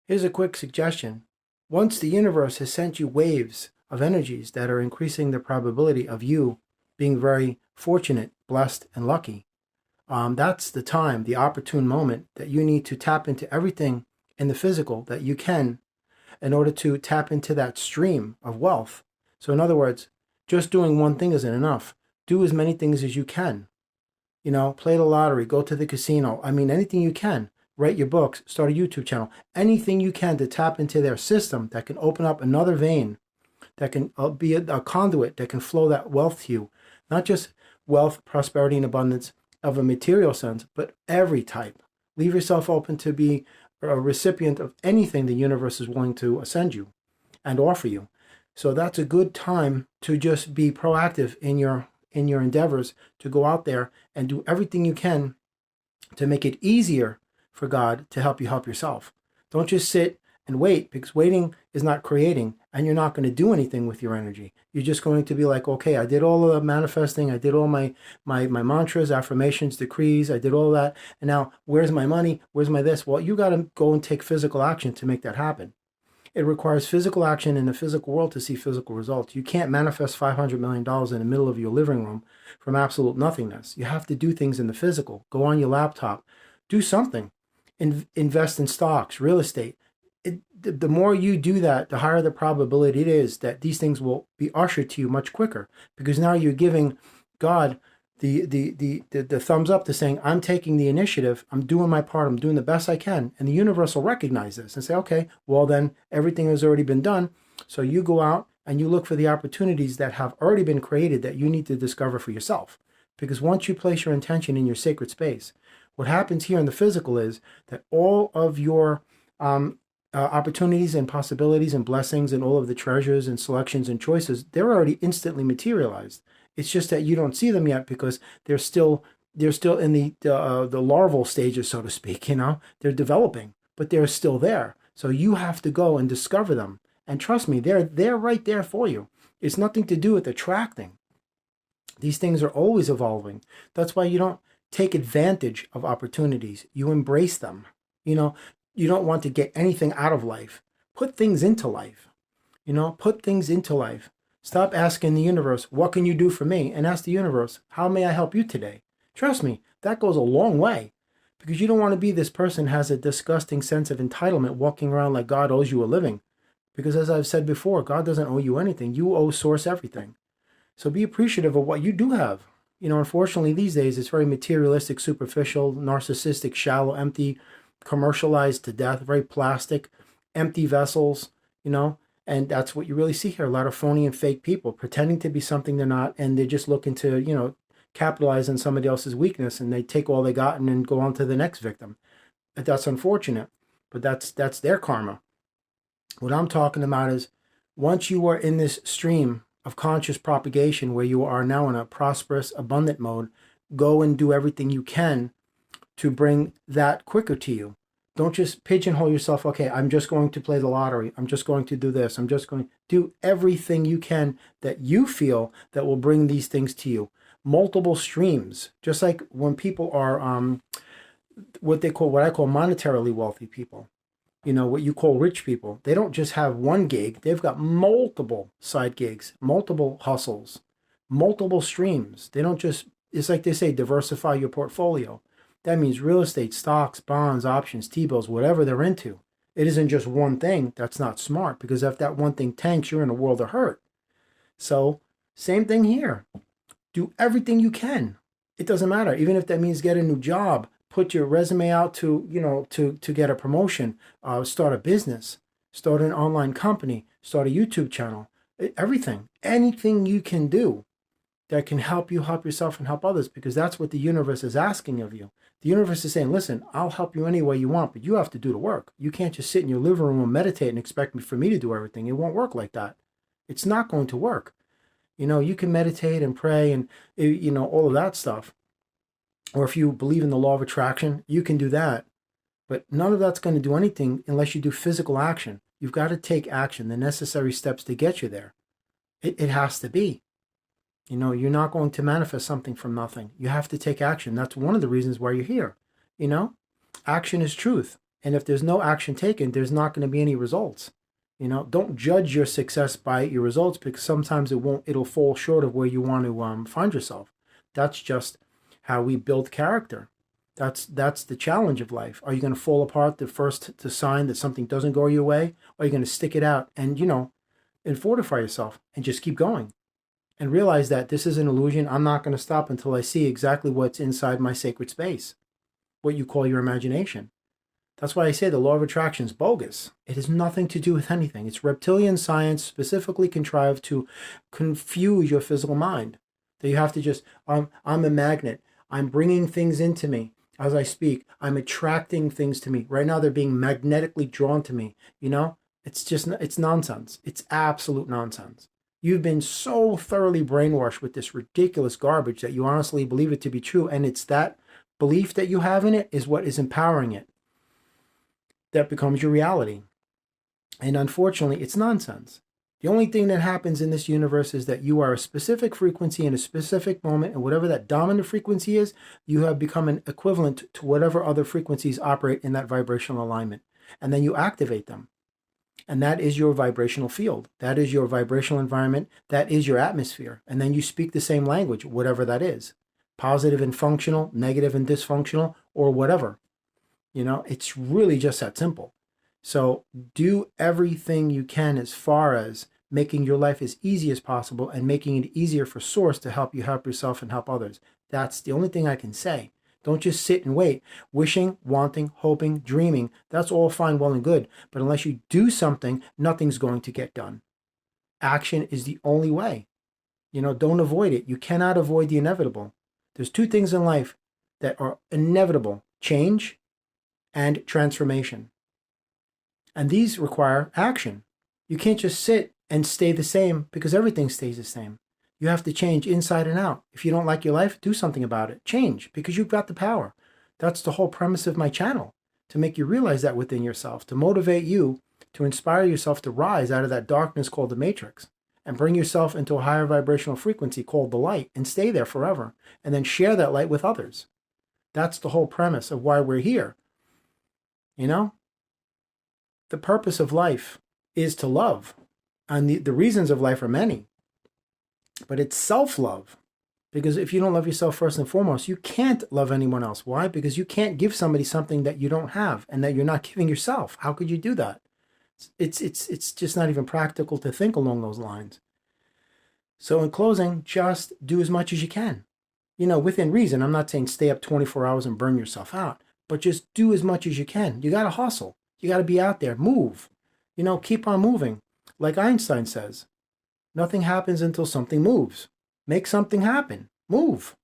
Here's a quick suggestion. Once the universe has sent you waves of energies that are increasing the probability of you being very fortunate, blessed, and lucky, that's the time, the opportune moment that you need to tap into everything in the physical that you can in order to tap into that stream of wealth. So, in other words, just doing one thing isn't enough. Do as many things as you can. Play the lottery, go to the casino. I mean, anything you can. Write your books, start a YouTube channel. Anything you can to tap into their system that can open up another vein, that can be a conduit that can flow that wealth to you. Not just wealth, prosperity, and abundance of a material sense, but every type. Leave yourself open to be a recipient of anything the universe is willing to send you and offer you. So that's a good time to just be proactive in your endeavors to go out there and do everything you can to make it easier for God to help you help yourself. Don't just sit and wait, because waiting is not creating, and you're not going to do anything with your energy. You're just going to be like, okay, I did all the manifesting, I did all my mantras, affirmations, decrees, I did all that, and now where's my money? Where's my this? Well, you got to go and take physical action to make that happen. It requires physical action in the physical world to see physical results. You can't manifest $500 million in the middle of your living room from absolute nothingness. You have to do things in the physical. Go on your laptop. Do something. Invest in stocks, real estate. The more you do that, the higher the probability it is that these things will be ushered to you much quicker, because now you're giving God the thumbs up to saying, I'm taking the initiative, I'm doing my part, I'm doing the best I can. And the universe will recognize this and say, okay, well then everything has already been done. So you go out and you look for the opportunities that have already been created that you need to discover for yourself. Because once you place your intention in your sacred space, what happens here in the physical is that all of your opportunities and possibilities and blessings and all of the treasures and selections and choices, they're already instantly materialized. It's just that you don't see them yet because they're still in the larval stages, so to speak. They're developing, but they're still there. So you have to go and discover them. And trust me, they're right there for you. It's nothing to do with attracting. These things are always evolving. That's why you don't take advantage of opportunities. You embrace them. You don't want to get anything out of life. Put things into life. Put things into life. Stop asking the universe, what can you do for me? And ask the universe, how may I help you today? Trust me, that goes a long way, because you don't want to be this person who has a disgusting sense of entitlement walking around like God owes you a living. Because as I've said before, God doesn't owe you anything. You owe Source everything. So be appreciative of what you do have. Unfortunately, these days, it's very materialistic, superficial, narcissistic, shallow, empty, commercialized to death, very plastic, empty vessels, and that's what you really see here. A lot of phony and fake people pretending to be something they're not, and they're just looking to, capitalize on somebody else's weakness, and they take all they got and then go on to the next victim. But that's unfortunate, but that's their karma. What I'm talking about is, once you are in this stream of conscious propagation where you are now in a prosperous, abundant mode, go and do everything you can to bring that quicker to you. Don't just pigeonhole yourself. Okay, I'm just going to play the lottery. I'm just going to do this. I'm just going to do everything you can that you feel that will bring these things to you. Multiple streams, just like when people are what I call monetarily wealthy people. What you call rich people. They don't just have one gig. They've got multiple side gigs, multiple hustles, multiple streams. They don't just, it's like they say, diversify your portfolio. That means real estate, stocks, bonds, options, T-bills, whatever they're into. It isn't just one thing. That's not smart, because if that one thing tanks, you're in a world of hurt. So same thing here. Do everything you can. It doesn't matter. Even if that means get a new job, put your resume out to get a promotion, start a business, start an online company, start a YouTube channel, everything, anything you can do that can help you help yourself and help others, because that's what the universe is asking of you. The universe is saying, listen, I'll help you any way you want, but you have to do the work. You can't just sit in your living room and meditate and expect for me to do everything. It won't work like that. It's not going to work. You can meditate and pray and, all of that stuff. Or if you believe in the law of attraction, you can do that. But none of that's going to do anything unless you do physical action. You've got to take action, the necessary steps to get you there. It has to be. You're not going to manifest something from nothing. You have to take action. That's one of the reasons why you're here. Action is truth. And if there's no action taken, there's not going to be any results. Don't judge your success by your results, because sometimes it'll fall short of where you want to find yourself. That's just how we build character. That's the challenge of life. Are you going to fall apart the first to sign that something doesn't go your way? Or are you going to stick it out and, and fortify yourself and just keep going and realize that this is an illusion? I'm not going to stop until I see exactly what's inside my sacred space, what you call your imagination. That's why I say the law of attraction is bogus. It has nothing to do with anything. It's reptilian science specifically contrived to confuse your physical mind. That you have to just, I'm a magnet. I'm bringing things into me as I speak. I'm attracting things to me. Right now, they're being magnetically drawn to me. It's nonsense. It's absolute nonsense. You've been so thoroughly brainwashed with this ridiculous garbage that you honestly believe it to be true. And it's that belief that you have in it is what is empowering it. That becomes your reality. And unfortunately, it's nonsense. The only thing that happens in this universe is that you are a specific frequency in a specific moment, and whatever that dominant frequency is, you have become an equivalent to whatever other frequencies operate in that vibrational alignment. And then you activate them. And that is your vibrational field. That is your vibrational environment. That is your atmosphere. And then you speak the same language, whatever that is. Positive and functional, negative and dysfunctional, or whatever. It's really just that simple. So do everything you can as far as making your life as easy as possible and making it easier for Source to help you help yourself and help others. That's the only thing I can say. Don't just sit and wait, wishing, wanting, hoping, dreaming. That's all fine, well, and good. But unless you do something, nothing's going to get done. Action is the only way. Don't avoid it. You cannot avoid the inevitable. There's two things in life that are inevitable: change and transformation. And these require action. You can't just sit and stay the same, because everything stays the same. You have to change inside and out. If you don't like your life, do something about it. Change, because you've got the power. That's the whole premise of my channel, to make you realize that within yourself, to motivate you, to inspire yourself to rise out of that darkness called the matrix and bring yourself into a higher vibrational frequency called the light and stay there forever, and then share that light with others. That's the whole premise of why we're here. The purpose of life is to love. And the reasons of life are many. But it's self-love. Because if you don't love yourself first and foremost, you can't love anyone else. Why? Because you can't give somebody something that you don't have and that you're not giving yourself. How could you do that? It's just not even practical to think along those lines. So in closing, just do as much as you can. Within reason. I'm not saying stay up 24 hours and burn yourself out. But just do as much as you can. You got to hustle. You got to be out there. Move. Keep on moving. Like Einstein says, nothing happens until something moves. Make something happen. Move.